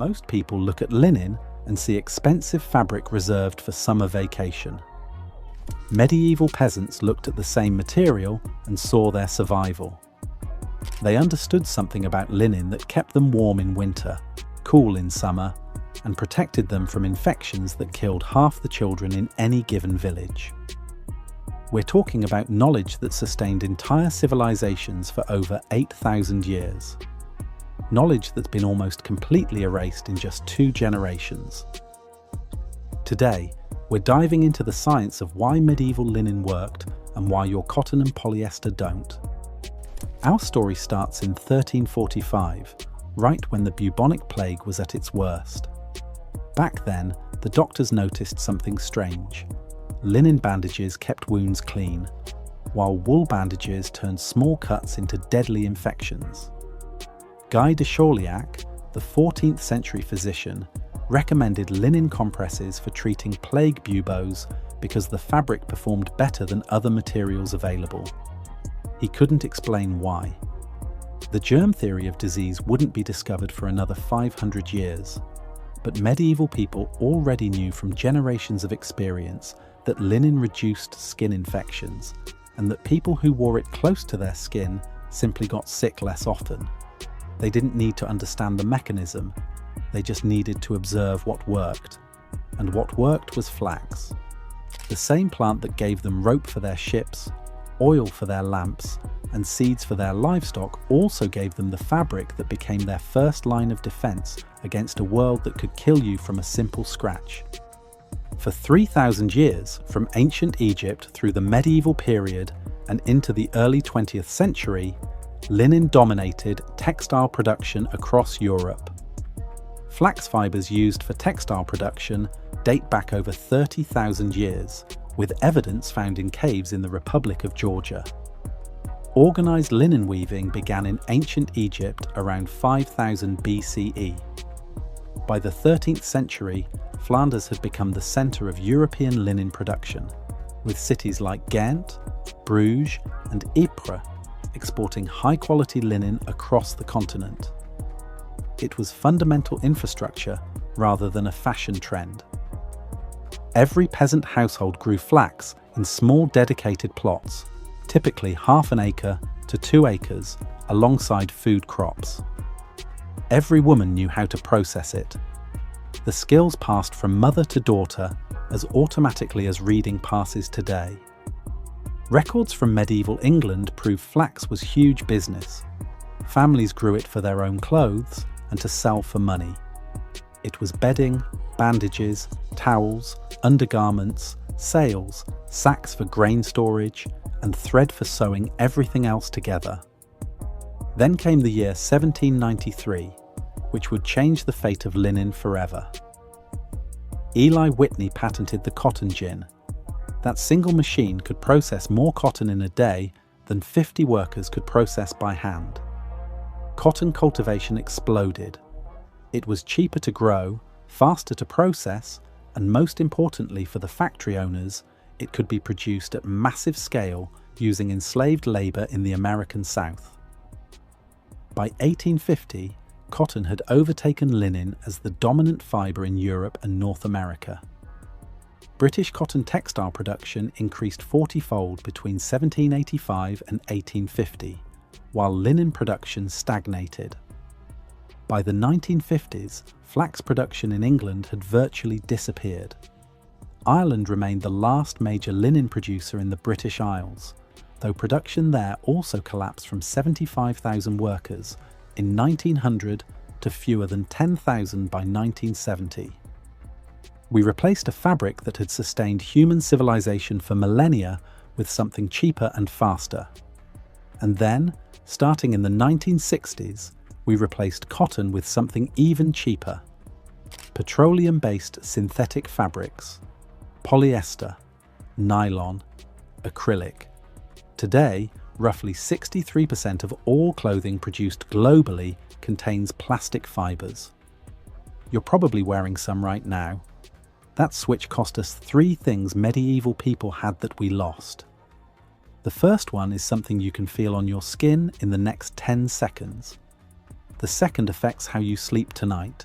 Most people look at linen and see expensive fabric reserved for summer vacation. Medieval peasants looked at the same material and saw their survival. They understood something about linen that kept them warm in winter, cool in summer, and protected them from infections that killed half the children in any given village. We're talking about knowledge that sustained entire civilizations for over 8,000 years. Knowledge that's been almost completely erased in just 2 generations. Today, we're diving into the science of why medieval linen worked and why your cotton and polyester don't. Our story starts in 1345, right when the bubonic plague was at its worst. Back then, the doctors noticed something strange. Linen bandages kept wounds clean, while wool bandages turned small cuts into deadly infections. Guy de Chauliac, the 14th century physician, recommended linen compresses for treating plague buboes because the fabric performed better than other materials available. He couldn't explain why. The germ theory of disease wouldn't be discovered for another 500 years, but medieval people already knew from generations of experience that linen reduced skin infections and that people who wore it close to their skin simply got sick less often. They didn't need to understand the mechanism, they just needed to observe what worked. And what worked was flax. The same plant that gave them rope for their ships, oil for their lamps, and seeds for their livestock also gave them the fabric that became their first line of defense against a world that could kill you from a simple scratch. For 3,000 years, from ancient Egypt through the medieval period and into the early 20th century, linen dominated textile production across Europe. Flax fibers used for textile production date back over 30,000 years, with evidence found in caves in the Republic of Georgia. Organized linen weaving began in ancient Egypt around 5000 BCE. By the 13th century, Flanders had become the center of European linen production, with cities like Ghent, Bruges, and Ypres exporting high-quality linen across the continent. It was fundamental infrastructure rather than a fashion trend. Every peasant household grew flax in small dedicated plots, typically half an acre to 2 acres, alongside food crops. Every woman knew how to process it. The skills passed from mother to daughter as automatically as reading passes today. Records from medieval England prove flax was huge business. Families grew it for their own clothes and to sell for money. It was bedding, bandages, towels, undergarments, sails, sacks for grain storage, and thread for sewing everything else together. Then came the year 1793, which would change the fate of linen forever. Eli Whitney patented the cotton gin. That single machine could process more cotton in a day than 50 workers could process by hand. Cotton cultivation exploded. It was cheaper to grow, faster to process, and most importantly for the factory owners, it could be produced at massive scale using enslaved labor in the American South. By 1850, cotton had overtaken linen as the dominant fiber in Europe and North America. British cotton textile production increased 40-fold between 1785 and 1850, while linen production stagnated. By the 1950s, flax production in England had virtually disappeared. Ireland remained the last major linen producer in the British Isles, though production there also collapsed from 75,000 workers in 1900 to fewer than 10,000 by 1970. We replaced a fabric that had sustained human civilization for millennia with something cheaper and faster. And then, starting in the 1960s, we replaced cotton with something even cheaper. Petroleum-based synthetic fabrics, polyester, nylon, acrylic. Today, roughly 63% of all clothing produced globally contains plastic fibers. You're probably wearing some right now. That switch cost us 3 things medieval people had that we lost. The first one is something you can feel on your skin in the next 10 seconds. The second affects how you sleep tonight.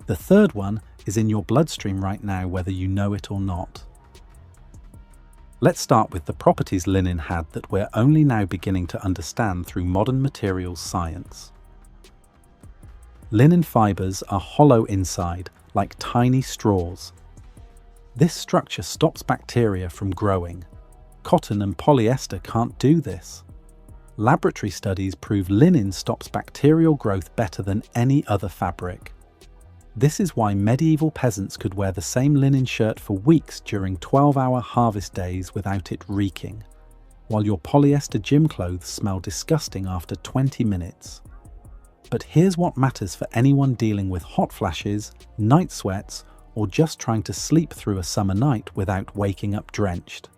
The third one is in your bloodstream right now, whether you know it or not. Let's start with the properties linen had that we're only now beginning to understand through modern materials science. Linen fibers are hollow inside, like tiny straws. This structure stops bacteria from growing. Cotton and polyester can't do this. Laboratory studies prove linen stops bacterial growth better than any other fabric. This is why medieval peasants could wear the same linen shirt for weeks during 12-hour harvest days without it reeking, while your polyester gym clothes smell disgusting after 20 minutes. But here's what matters for anyone dealing with hot flashes, night sweats, or just trying to sleep through a summer night without waking up drenched.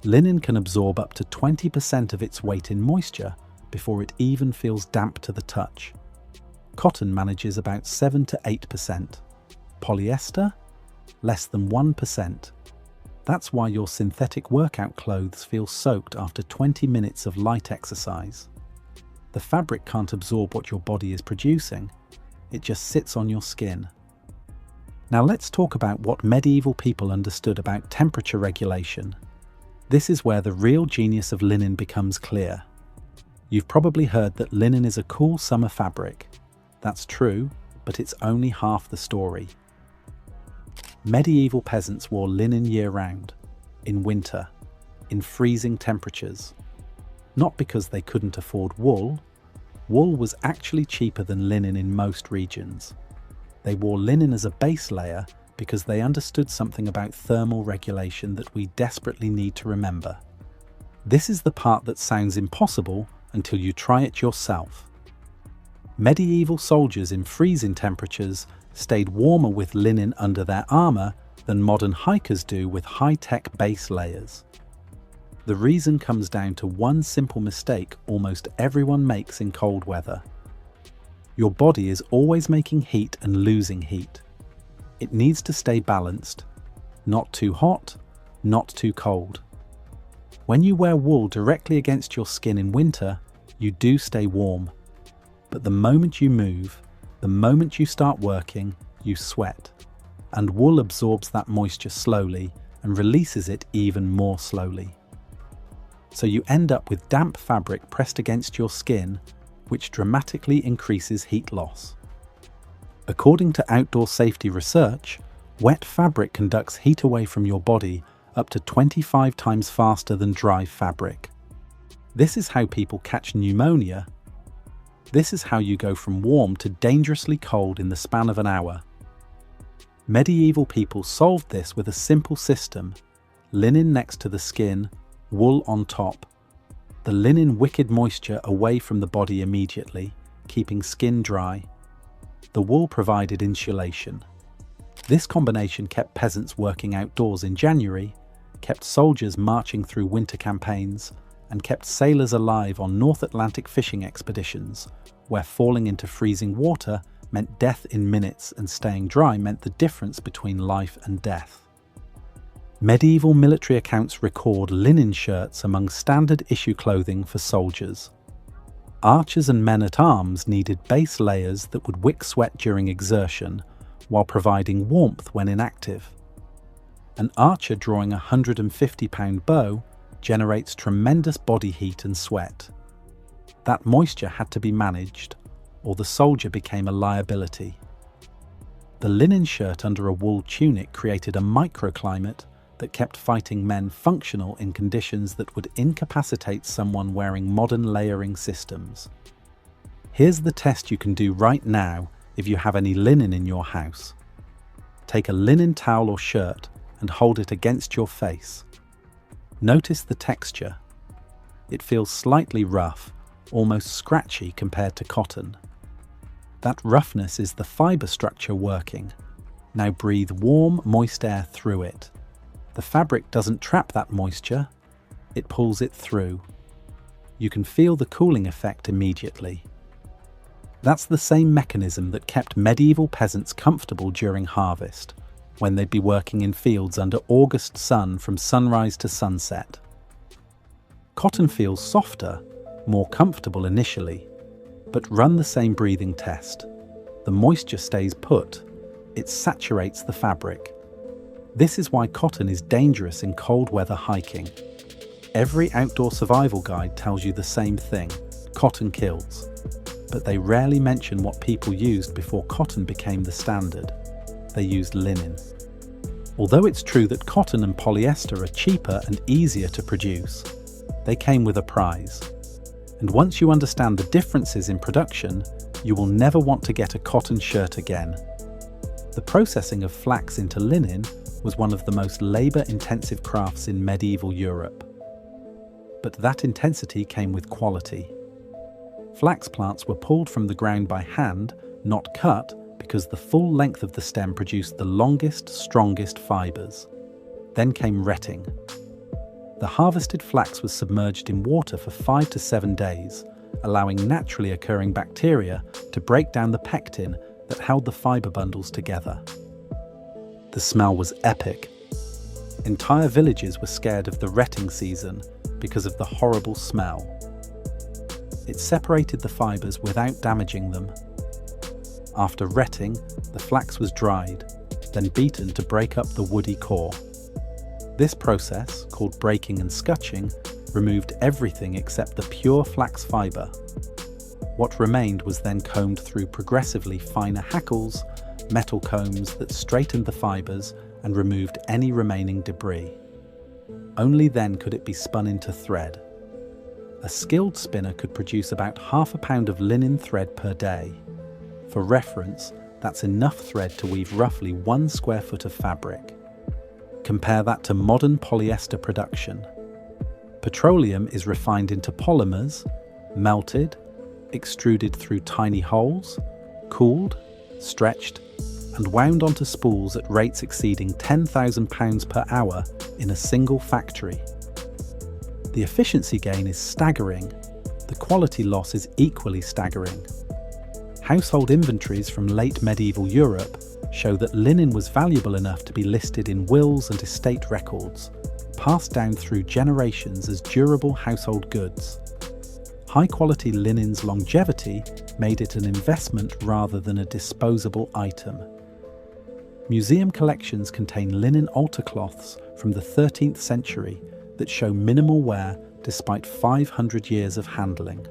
Linen can absorb up to 20% of its weight in moisture before it even feels damp to the touch. Cotton manages about 7 to 8%. Polyester? Less than 1%. That's why your synthetic workout clothes feel soaked after 20 minutes of light exercise. The fabric can't absorb what your body is producing. It just sits on your skin. Now let's talk about what medieval people understood about temperature regulation. This is where the real genius of linen becomes clear. You've probably heard that linen is a cool summer fabric. That's true, but it's only half the story. Medieval peasants wore linen year-round, in winter, in freezing temperatures. Not because they couldn't afford wool. Wool was actually cheaper than linen in most regions. They wore linen as a base layer because they understood something about thermal regulation that we desperately need to remember. This is the part that sounds impossible until you try it yourself. Medieval soldiers in freezing temperatures stayed warmer with linen under their armor than modern hikers do with high-tech base layers. The reason comes down to one simple mistake almost everyone makes in cold weather. Your body is always making heat and losing heat. It needs to stay balanced, not too hot, not too cold. When you wear wool directly against your skin in winter, you do stay warm. But the moment you move, the moment you start working, you sweat. And wool absorbs that moisture slowly and releases it even more slowly. So you end up with damp fabric pressed against your skin, which dramatically increases heat loss. According to outdoor safety research, wet fabric conducts heat away from your body up to 25 times faster than dry fabric. This is how people catch pneumonia. This is how you go from warm to dangerously cold in the span of an hour. Medieval people solved this with a simple system: linen next to the skin, wool on top. The linen wicks moisture away from the body immediately, keeping skin dry. The wool provided insulation. This combination kept peasants working outdoors in January, kept soldiers marching through winter campaigns, and kept sailors alive on North Atlantic fishing expeditions, where falling into freezing water meant death in minutes and staying dry meant the difference between life and death. Medieval military accounts record linen shirts among standard issue clothing for soldiers. Archers and men-at-arms needed base layers that would wick sweat during exertion while providing warmth when inactive. An archer drawing a 150-pound bow generates tremendous body heat and sweat. That moisture had to be managed, or the soldier became a liability. The linen shirt under a wool tunic created a microclimate that kept fighting men functional in conditions that would incapacitate someone wearing modern layering systems. Here's the test you can do right now if you have any linen in your house. Take a linen towel or shirt and hold it against your face. Notice the texture. It feels slightly rough, almost scratchy compared to cotton. That roughness is the fiber structure working. Now breathe warm, moist air through it. The fabric doesn't trap that moisture, it pulls it through. You can feel the cooling effect immediately. That's the same mechanism that kept medieval peasants comfortable during harvest, when they'd be working in fields under August sun from sunrise to sunset. Cotton feels softer, more comfortable initially, but run the same breathing test. the moisture stays put. It saturates the fabric. This is why cotton is dangerous in cold weather hiking. Every outdoor survival guide tells you the same thing: cotton kills. But they rarely mention what people used before cotton became the standard. They used linen. Although it's true that cotton and polyester are cheaper and easier to produce, they came with a price. And once you understand the differences in production, you will never want to get a cotton shirt again. The processing of flax into linen was one of the most labor-intensive crafts in medieval Europe. But that intensity came with quality. Flax plants were pulled from the ground by hand, not cut, because the full length of the stem produced the longest, strongest fibers. Then came retting. The harvested flax was submerged in water for 5 to 7 days, allowing naturally occurring bacteria to break down the pectin that held the fiber bundles together. The smell was epic. Entire villages were scared of the retting season because of the horrible smell. It separated the fibers without damaging them. After retting, the flax was dried, then beaten to break up the woody core. This process, called breaking and scutching, removed everything except the pure flax fiber. What remained was then combed through progressively finer hackles, metal combs that straightened the fibers and removed any remaining debris. Only then could it be spun into thread. A skilled spinner could produce about ½ a pound of linen thread per day. For reference, that's enough thread to weave roughly 1 square foot of fabric. Compare that to modern polyester production. Petroleum is refined into polymers, melted, extruded through tiny holes, cooled, stretched, and wound onto spools at rates exceeding 10,000 pounds per hour in a single factory. The efficiency gain is staggering. The quality loss is equally staggering. Household inventories from late medieval Europe show that linen was valuable enough to be listed in wills and estate records, passed down through generations as durable household goods. High-quality linen's longevity made it an investment rather than a disposable item. Museum collections contain linen altar cloths from the 13th century that show minimal wear despite 500 years of handling.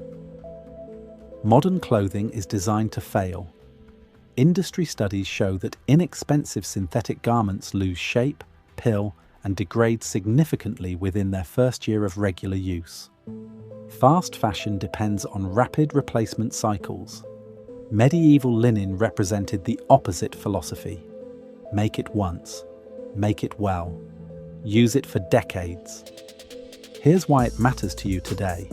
Modern clothing is designed to fail. Industry studies show that inexpensive synthetic garments lose shape, pill, and degrade significantly within their first year of regular use. Fast fashion depends on rapid replacement cycles. Medieval linen represented the opposite philosophy. Make it once. Make it well. Use it for decades. Here's why it matters to you today.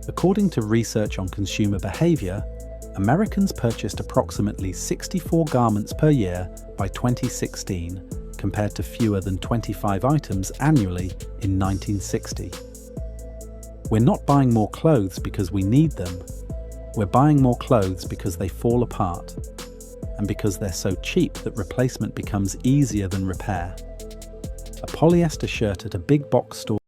According to research on consumer behavior, Americans purchased approximately 64 garments per year by 2016, compared to fewer than 25 items annually in 1960. We're not buying more clothes because we need them. We're buying more clothes because they fall apart, and because they're so cheap that replacement becomes easier than repair. A polyester shirt at a big box store